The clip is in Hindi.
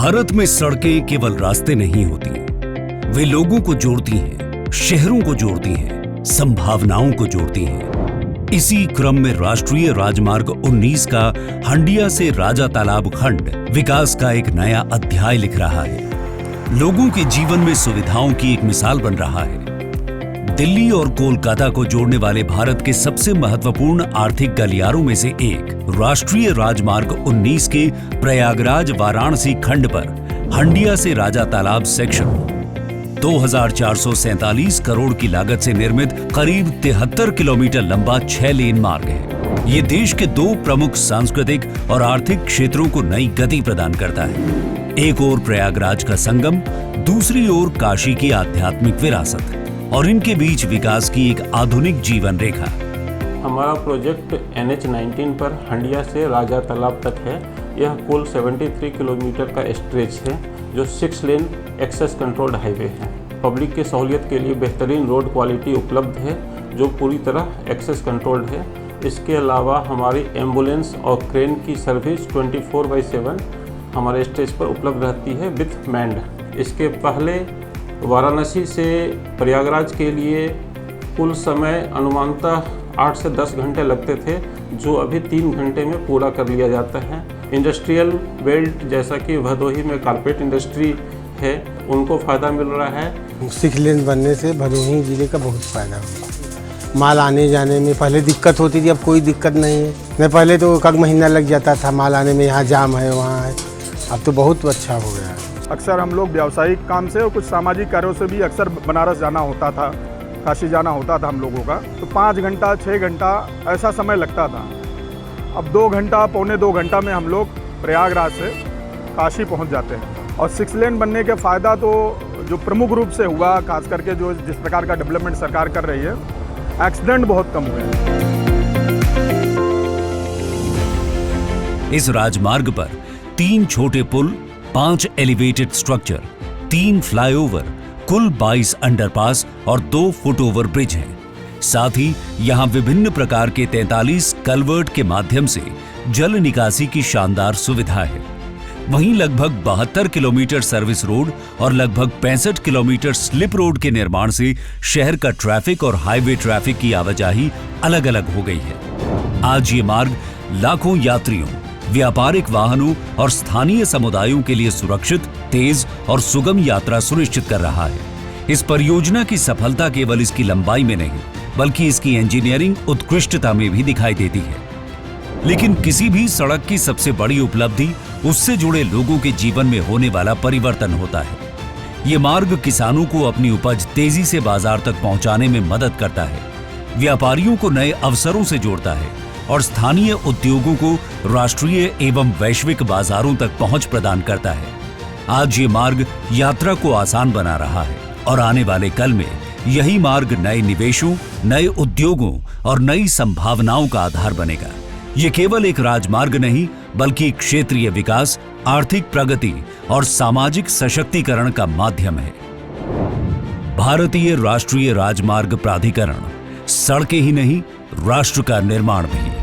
भारत में सड़कें केवल रास्ते नहीं होती, वे लोगों को जोड़ती हैं, शहरों को जोड़ती हैं, संभावनाओं को जोड़ती हैं। इसी क्रम में राष्ट्रीय राजमार्ग 19 का हंडिया से राजा तालाब खंड विकास का एक नया अध्याय लिख रहा है। लोगों के जीवन में सुविधाओं की एक मिसाल बन रहा है। दिल्ली और कोलकाता को जोड़ने वाले भारत के सबसे महत्वपूर्ण आर्थिक गलियारों में से एक राष्ट्रीय राजमार्ग 19 के प्रयागराज वाराणसी खंड पर हंडिया से राजा तालाब सेक्शन 2447 करोड़ की लागत से निर्मित करीब 73 किलोमीटर लंबा 6 लेन मार्ग है। ये देश के दो प्रमुख सांस्कृतिक और आर्थिक क्षेत्रों को नई गति प्रदान करता है। एक ओर प्रयागराज का संगम, दूसरी ओर काशी की आध्यात्मिक विरासत और इनके बीच विकास की एक आधुनिक जीवन रेखा। हमारा प्रोजेक्ट NH-19 पर हंडिया से राजा तालाब तक है। यह कुल 73 किलोमीटर का स्ट्रेच है जो 6 लेन एक्सेस कंट्रोल्ड हाईवे है। पब्लिक की सहूलियत के लिए बेहतरीन रोड क्वालिटी उपलब्ध है जो पूरी तरह एक्सेस कंट्रोल्ड है। इसके अलावा हमारी एम्बुलेंस और क्रेन की सर्विस 24/7 हमारे स्टेज पर उपलब्ध रहती है विथ मैन्ड। इसके पहले वाराणसी से प्रयागराज के लिए कुल समय अनुमानतः 8 से 10 घंटे लगते थे, जो अभी 3 घंटे में पूरा कर लिया जाता है। इंडस्ट्रियल बेल्ट जैसा कि भदोही में कारपेट इंडस्ट्री है, उनको फ़ायदा मिल रहा है। 6 लेन बनने से भदोही जिले का बहुत फ़ायदा होगा। माल आने जाने में पहले दिक्कत होती थी, अब कोई दिक्कत नहीं है। नहीं पहले तो एक महीना लग जाता था माल आने में, यहाँ जाम है वहाँ है। अब तो बहुत अच्छा हो गया है। अक्सर हम लोग व्यावसायिक काम से और कुछ सामाजिक कार्यों से भी अक्सर बनारस जाना होता था, काशी जाना होता था हम लोगों का, तो 5 घंटा 6 घंटा ऐसा समय लगता था। अब 2 घंटा पौने 2 घंटा में हम लोग प्रयागराज से काशी पहुंच जाते हैं। और 6 लेन बनने के फ़ायदा तो जो प्रमुख रूप से हुआ, खास करके जो जिस प्रकार का डेवलपमेंट सरकार कर रही है, एक्सीडेंट बहुत कम हुए हैं। इस राजमार्ग पर 3 छोटे पुल, 5 एलिवेटेड स्ट्रक्चर, 3 फ्लाईओवर, कुल 22 अंडरपास और 2 फुटओवर ब्रिज हैं। साथ ही यहाँ विभिन्न प्रकार के 43 कलवर्ट के माध्यम से जल निकासी की शानदार सुविधा है। वहीं लगभग 72 किलोमीटर सर्विस रोड और लगभग 65 किलोमीटर स्लिप रोड के निर्माण से शहर का ट्रैफिक और हाईवे ट्रैफिक की आवाजाही अलग अलग हो गई है। आज ये मार्ग लाखों यात्रियों, व्यापारिक वाहनों और स्थानीय समुदायों के लिए सुरक्षित, तेज और सुगम यात्रा सुनिश्चित कर रहा है। इस परियोजना की सफलता केवल इसकी लंबाई में नहीं, बल्कि इसकी इंजीनियरिंग उत्कृष्टता में भी दिखाई देती है। लेकिन किसी भी सड़क की सबसे बड़ी उपलब्धि उससे जुड़े लोगों के जीवन में होने वाला परिवर्तन होता है। ये मार्ग किसानों को अपनी उपज तेजी से बाजार तक पहुंचाने में मदद करता है, व्यापारियों को नए अवसरों से जोड़ता है और स्थानीय उद्योगों को राष्ट्रीय एवं वैश्विक बाजारों तक पहुंच प्रदान करता है। आज ये मार्ग यात्रा को आसान बना रहा है और आने वाले कल में यही मार्ग नए निवेशों, नए उद्योगों और नई संभावनाओं का आधार बनेगा। ये केवल एक राजमार्ग नहीं, बल्कि क्षेत्रीय विकास, आर्थिक प्रगति और सामाजिक सशक्तिकरण का माध्यम है। भारतीय राष्ट्रीय राजमार्ग प्राधिकरण सड़कें ही नहीं, राष्ट्र का निर्माण भी।